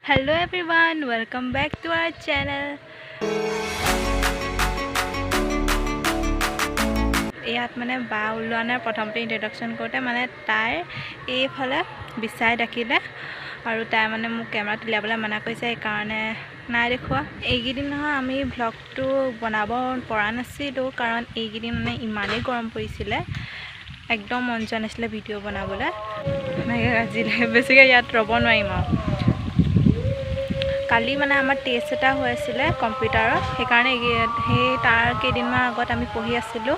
Hello everyone, welcome back to our channel. ইয়াত মানে বা উলোৱানাৰ প্ৰথমতে ইন্ট্ৰডাকশন কৰোতে মানে তাই এইফালে বিছাই ডাকিলে আৰু তাই মানে মোক কেমেৰাত উলিয়াবলৈ মানা কৰিছে এই কাৰণে নাই দেখুৱা এইকেইদিন নহয় আমি ভ্লগটো বনাব পৰা নাছিলো কাৰণ এইকেইদিন মানে ইমানেই গৰম পৰিছিলে একদম মন যোৱা নাছিলে ভিডিঅ' বনাবলৈ মেঘে গাজিলে বেছিকৈ ইয়াত ৰ'ব নোৱাৰিম আৰু কালি মানে আমাৰ টেষ্ট এটা হৈ আছিলে কম্পিউটাৰত সেইকাৰণে সেই তাৰ কেইদিনমান আগত আমি পঢ়ি আছিলোঁ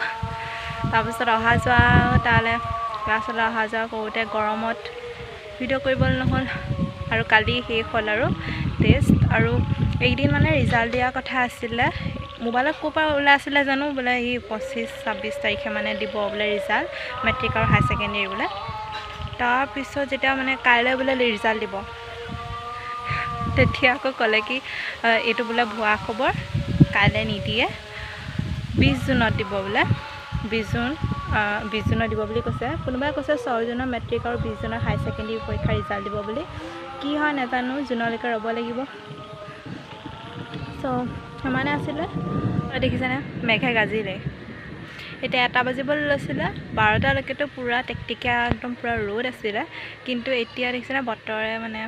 তাৰপিছত অহা যোৱা তালে ক্লাছলৈ অহা যোৱা কৰোঁতে গৰমত ভিডিঅ' কৰিবলৈ নহ'ল আৰু কালি শেষ হ'ল আৰু টেষ্ট আৰু এইদিন মানে ৰিজাল্ট দিয়া কথা আছিলে মোবাইলত ক'ৰ পৰা ওলাইছিলে জানো বোলে এই 25-26 তাৰিখে মানে দিব বোলে ৰিজাল্ট মেট্ৰিক আৰু হাই ছেকেণ্ডেৰী বোলে তাৰপিছত যেতিয়া মানে কাইলৈ বোলে ৰিজাল্ট দিব তেতিয়া আকৌ ক'লে কি এইটো বোলে ভুৱা খবৰ কাইলৈ নিদিয়ে 20 জুনত দিব বোলে 20 জুনত দিব বুলি কৈছে কোনোবাই কৈছে 6 জুনত মেট্ৰিক আৰু 20 জুনত হাই ছেকেণ্ডেৰী পৰীক্ষা ৰিজাল্ট দিব বুলি কি হয় নাজানো জুনলৈকে ৰ'ব লাগিব চ' সমানে আছিলে দেখিছেনে মেঘে গাজিলে এতিয়া 1টা বাজিবলৈ লৈছিলে 12টালৈকেতো পুৰা টেকটিকা একদম পুৰা ৰ'দ আছিলে কিন্তু এতিয়া দেখিছেনে বতৰে মানে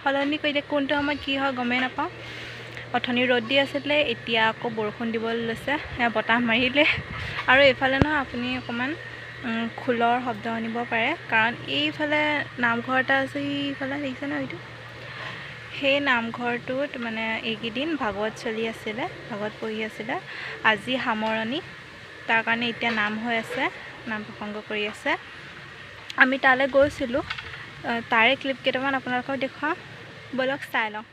সলনি কৰি দিয়ে কোনটো সময়ত কি হয় গমেই নাপাওঁ অথনি ৰ'দ দি আছিলে এতিয়া আকৌ বৰষুণ দিবলৈ লৈছে বতাহ মাৰিলে আৰু এইফালে নহয় আপুনি অকণমান খোলৰ শব্দ শুনিব পাৰে কাৰণ এইফালে নামঘৰ এটা আছে এইফালে দেখিছেনে এইটো সেই নামঘৰটোত মানে এইকেইদিন ভাগৱত চলি আছিলে ভাগৱত পঢ়ি আছিলে আজি সামৰণি তাৰ কাৰণে এতিয়া নাম হৈ আছে নাম প্ৰসংগ কৰি আছে আমি তালৈ গৈছিলোঁ তাৰে ক্লিপ কেইটামান আপোনালোকক দেখুৱাম বলক চাই লওঁ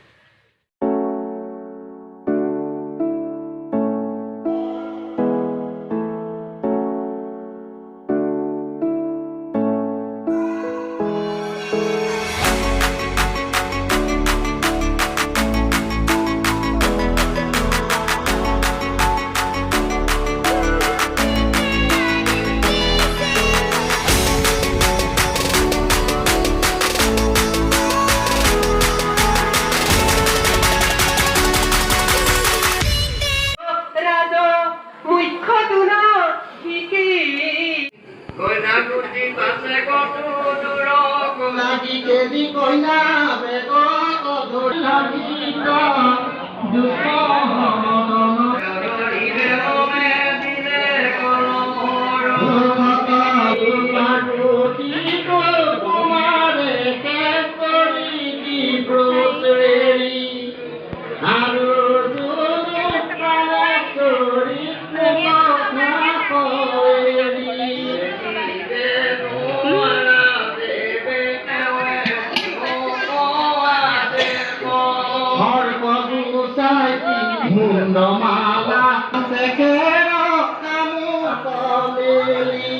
Mala se quiero camu pomeli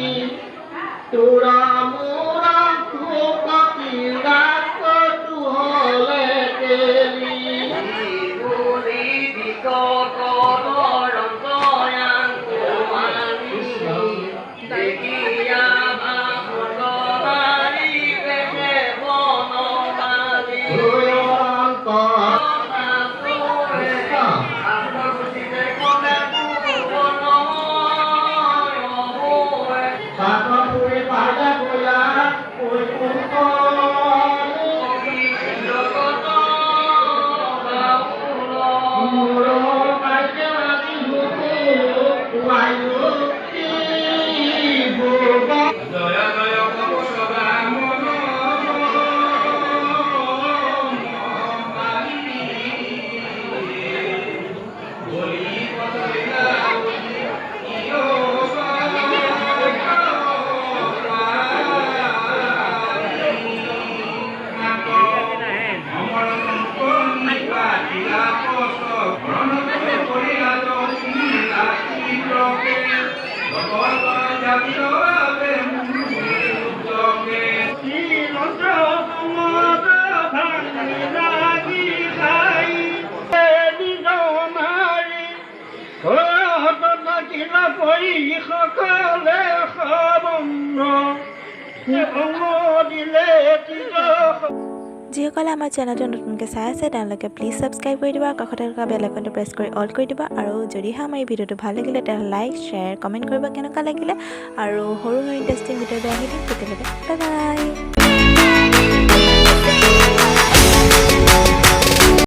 tura mura tu pakira ko tu hole keli buli biko ko ron ko yang ku mani dekiya ba ko mari pete bono mali ron ko যিসকলে আমাৰ চেনেলটো নতুনকৈ চাই আছে তেওঁলোকে প্লিজ ছাবস্ক্ৰাইব কৰি দিব আৰু কাষতে থকা বেল আইকনটো প্ৰেছ কৰি অল কৰি দিব আৰু যদিহে আমাৰ এই ভিডিঅ'টো ভাল লাগিলে তেতিয়াহ'লে লাইক শ্বেয়াৰ কমেণ্ট কৰিব কেনেকুৱা লাগিলে আৰু সৰু সৰু ইণ্টাৰেষ্টিং ভিডিঅ'লৈ আহি দিম তেতিয়ালৈকে বাই বাই